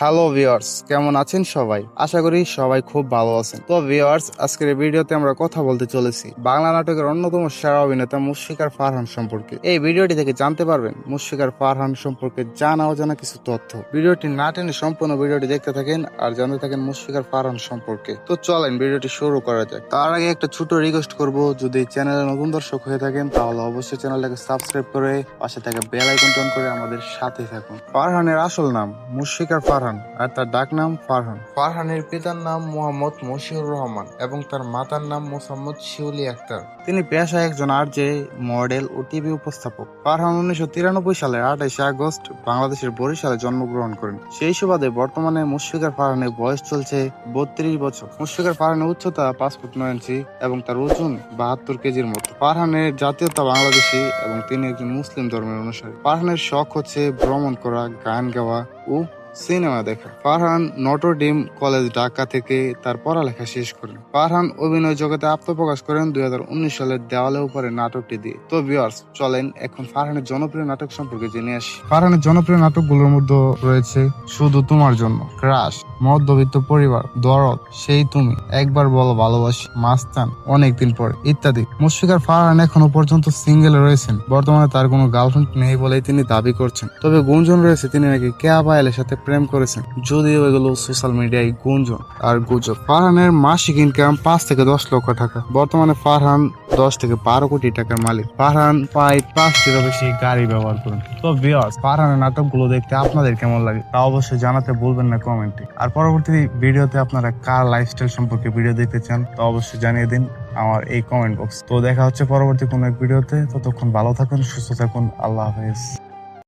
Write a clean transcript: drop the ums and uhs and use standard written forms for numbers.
Hello viewers, কেমন আছেন সবাই? আশা করি সবাই খুব ভালো আছেন। তো ভিউয়ার্স, আজকের এই ভিডিওতে আমরা কথা বলতে চলেছি বাংলা নাটকের অন্যতম সেরা অভিনেতা মুশফিকার ফারহান সম্পর্কে। এই ভিডিওটি থেকে জানতে পারবেন মুশফিকার ফারহান সম্পর্কে জানা অজানা কিছু তথ্য। ভিডিওটি না টেনে সম্পূর্ণ ভিডিওটি দেখতে থাকেন আর জানতে থাকেন মুশফিকার ফারহান সম্পর্কে। তো চলেন ভিডিওটি শুরু করা যাক। তার আগে একটা ছোট রিকোয়েস্ট করব, যদি চ্যানেলে নতুন দর্শক হয়ে থাকেন তাহলে অবশ্যই চ্যানেলটাকে সাবস্ক্রাইব করে পাশে থাকা বেল আইকনটি অন করে আমাদের সাথে থাকুন। ফারহানের আসল নাম মুশফিকার ফারহান আর তার ডাক নাম ফারহান। ফারহানের পিতার নাম মোহাম্মদ মশিউর রহমান এবং তার মাতার নাম মোসাম্মদ শিউলি আক্তার। তিনি পেশায় একজন আরজে, মডেল ও টিভি উপস্থাপক। ফারহান 1993 সালের 28 আগস্ট বাংলাদেশের বরিশালে জন্মগ্রহণ করেন। সেই সুবাদে বর্তমানে মুশফিকার ফারহানের বয়স চলছে 32 বছর। মুশফিকার ফারহানের উচ্চতা 5 ফুট 9 ইঞ্চি এবং তার ওজন 72 কেজির মতো। ফারহানের জাতীয়তা বাংলাদেশী এবং তিনি একজন মুসলিম ধর্মের অনুসারী। ফারহানের শখ হচ্ছে ভ্রমণ করা, গান গাওয়া ও সিনেমা দেখা। Farhan Notre Dame college Dhaka থেকে তার পড়ালেখা শেষ করেন। ফারহান অভিনয় জগতে আত্মপ্রকাশ করেন 2019 সালের দেওয়ালে উপরে নাটকটি দিয়ে। তো ভিউয়ার্স, চলেন এখন ফারহানের জনপ্রিয় নাটক সম্পর্কে জেনে আসি। ফারহানের জনপ্রিয় নাটকগুলোর মধ্যে রয়েছে শুধু তোমার জন্য, ক্রাশ, মধ্যবিত্ত পরিবার, দরদ, সেই তুমি, একবার বলো ভালোবাসি, মাস্তান, অনেকদিন পরে ইত্যাদি। মুশফিকার ফারহান এখনো পর্যন্ত সিঙ্গেল রয়েছেন। বর্তমানে তার কোনো গার্লফ্রেন্ড নেই বলেই তিনি দাবি করছেন। তবে গুঞ্জন রয়েছে তিনি নাকি কেয়া পায়েলের সাথে প্রেম করেছেন, যদিও এগুলো সোশ্যাল মিডিয়ায় গুঞ্জন আর গুজব। ফারহানের মাসিক ইনকাম 5 থেকে 10 লক্ষ টাকা। বর্তমানে ফারহান 10 থেকে 12 কোটি টাকার মালিক। ফারহান প্রায় 5টিরও বেশি গাড়ি ব্যবহার করেন। তো ভিউয়ার্স, ফারহানের নাটকগুলো দেখতে আপনাদের কেমন লাগে তা অবশ্যই জানাতে ভুলবেন না কমেন্টে। আর পরবর্তী ভিডিওতে আপনারা কার লাইফস্টাইল সম্পর্কে ভিডিও দেখতে চান তা অবশ্যই জানিয়ে দিন আমার এই কমেন্ট বক্স। তো দেখা হচ্ছে পরবর্তী কোনো এক ভিডিওতে। ততক্ষণ ভালো থাকুন, সুস্থ থাকুন, আল্লাহ হাফেজ।